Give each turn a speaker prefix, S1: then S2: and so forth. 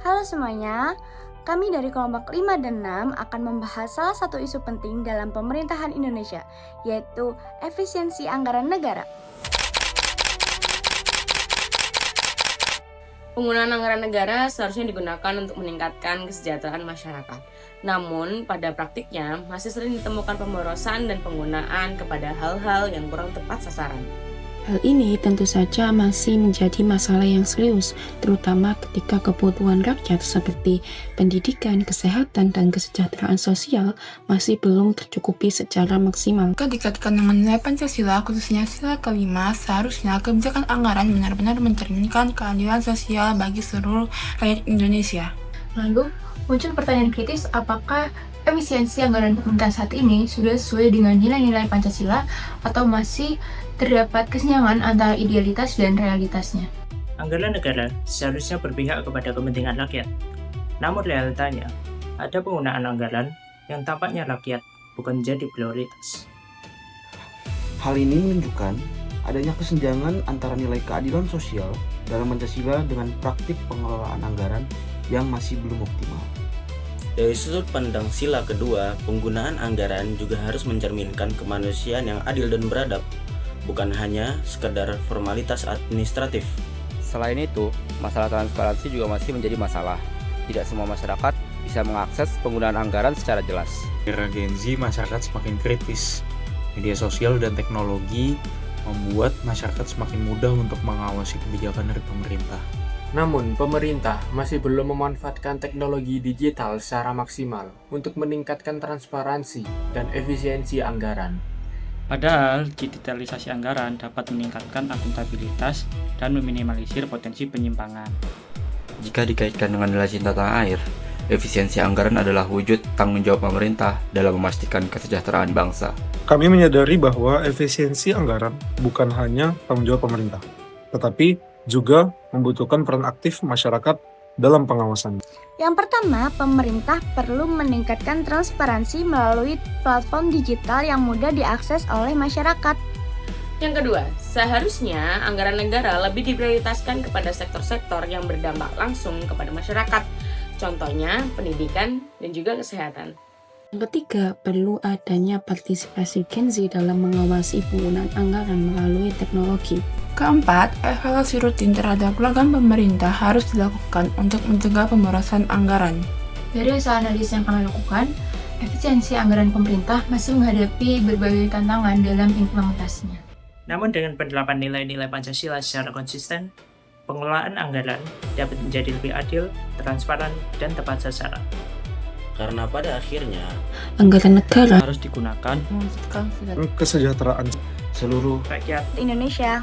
S1: Halo semuanya, kami dari kelompok 5 dan 6 akan membahas salah satu isu penting dalam pemerintahan Indonesia, yaitu efisiensi anggaran negara.
S2: Penggunaan anggaran negara seharusnya digunakan untuk meningkatkan kesejahteraan masyarakat. Namun, pada praktiknya masih sering ditemukan pemborosan dan penggunaan kepada hal-hal yang kurang tepat sasaran.
S3: Hal ini tentu saja masih menjadi masalah yang serius, terutama ketika kebutuhan rakyat seperti pendidikan, kesehatan, dan kesejahteraan sosial masih belum tercukupi secara maksimal.
S4: Dikaitkan dengan nilai Pancasila, khususnya sila kelima, seharusnya kebijakan anggaran benar-benar mencerminkan keadilan sosial bagi seluruh rakyat Indonesia.
S5: Lalu, muncul pertanyaan kritis, apakah efisiensi anggaran pemerintah saat ini sudah sesuai dengan nilai-nilai Pancasila atau masih terdapat kesenjangan antara idealitas dan realitasnya?
S6: Anggaran negara seharusnya berpihak kepada kepentingan rakyat. Namun realitanya, ada penggunaan anggaran yang tampaknya rakyat bukan jadi prioritas.
S7: Hal ini menunjukkan adanya kesenjangan antara nilai keadilan sosial dalam Pancasila dengan praktik pengelolaan anggaran yang masih belum optimal.
S8: Dari sudut pandang sila kedua, penggunaan anggaran juga harus mencerminkan kemanusiaan yang adil dan beradab, bukan hanya sekedar formalitas administratif.
S9: Selain itu, masalah transparansi juga masih menjadi masalah. Tidak semua masyarakat bisa mengakses penggunaan anggaran secara jelas.
S10: Era Gen Z, masyarakat semakin kritis. Media sosial dan teknologi membuat masyarakat semakin mudah untuk mengawasi kebijakan dari pemerintah.
S11: Namun, pemerintah masih belum memanfaatkan teknologi digital secara maksimal untuk meningkatkan transparansi dan efisiensi anggaran.
S12: Padahal, digitalisasi anggaran dapat meningkatkan akuntabilitas dan meminimalisir potensi penyimpangan.
S9: Jika dikaitkan dengan nilai cinta tanah air, efisiensi anggaran adalah wujud tanggung jawab pemerintah dalam memastikan kesejahteraan bangsa.
S13: Kami menyadari bahwa efisiensi anggaran bukan hanya tanggung jawab pemerintah, tetapi juga membutuhkan peran aktif masyarakat dalam pengawasan.
S1: Yang pertama, pemerintah perlu meningkatkan transparansi melalui platform digital yang mudah diakses oleh masyarakat.
S2: Yang kedua, seharusnya anggaran negara lebih diprioritaskan kepada sektor-sektor yang berdampak langsung kepada masyarakat. Contohnya, pendidikan dan juga kesehatan.
S3: Yang ketiga, perlu adanya partisipasi Gen Z dalam mengawasi penggunaan anggaran melalui teknologi.
S4: Keempat, evaluasi rutin terhadap program pemerintah harus dilakukan untuk mencegah pemborosan anggaran.
S5: Dari hasil analisis yang kami lakukan, efisiensi anggaran pemerintah masih menghadapi berbagai tantangan dalam implementasinya.
S6: Namun dengan penerapan nilai-nilai Pancasila secara konsisten, pengelolaan anggaran dapat menjadi lebih adil, transparan, dan tepat sasaran.
S8: Karena pada akhirnya,
S3: anggaran negara
S12: harus digunakan
S4: mewujudkan
S13: kesejahteraan
S7: seluruh
S6: rakyat
S1: Indonesia